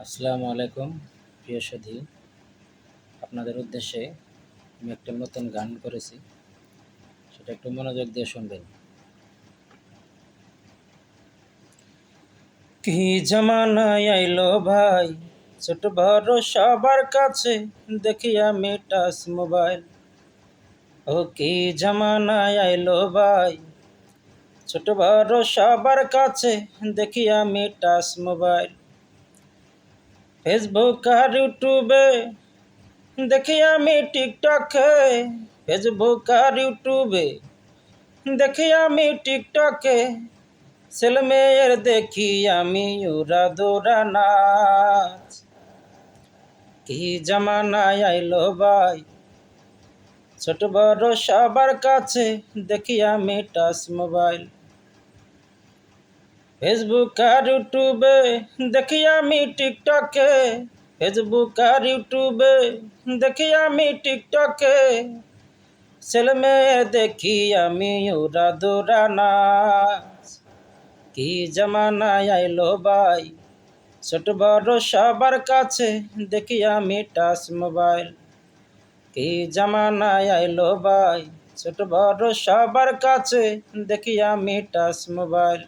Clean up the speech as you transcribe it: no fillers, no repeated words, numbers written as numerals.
আসসালামু আলাইকুম প্রিয় সাথী, আপনাদের উদ্দেশ্যে আমি একটা নতুন গান করেছি, সেটা একটু মনোযোগ দিয়ে শুনবেন। কি জামানায় আইলো ভাই, ছোট বড় সবার কাছে দেখি আমি টাচ মোবাইল। ও কি জামানায় আইলো ভাই, ছোট বড় সবার কাছে দেখি আমি টাচ মোবাইল। ফেসবুক আর ইউটিউবে দেখি আমি টিকটকে, ফেসবুক আর ইউটিউবে দেখি আমি টিকটকে, ছেলে মেয়ের দেখি আমি উড়া দৌড়া নাচ। কি জামানায় আইলো ভাই, ছোট বড় সবার কাছে দেখি আমি টাচ মোবাইল। ফেসবুক আর ইউটিউবে দেখি আমি টিকটকে, ফেসবুক আর ইউটিউবে দেখি আমি টিকটকে, ছেলে মেয়ে দেখি আমি উড়া দৌড়া নাচ। কি জামানায় আইলো ভাই, ছোট বড় সবার কাছে দেখি আমি টাচ মোবাইল। কি জামানায় আইলো ভাই, ছোট বড় সবার কাছে দেখি আমি টাচ মোবাইল।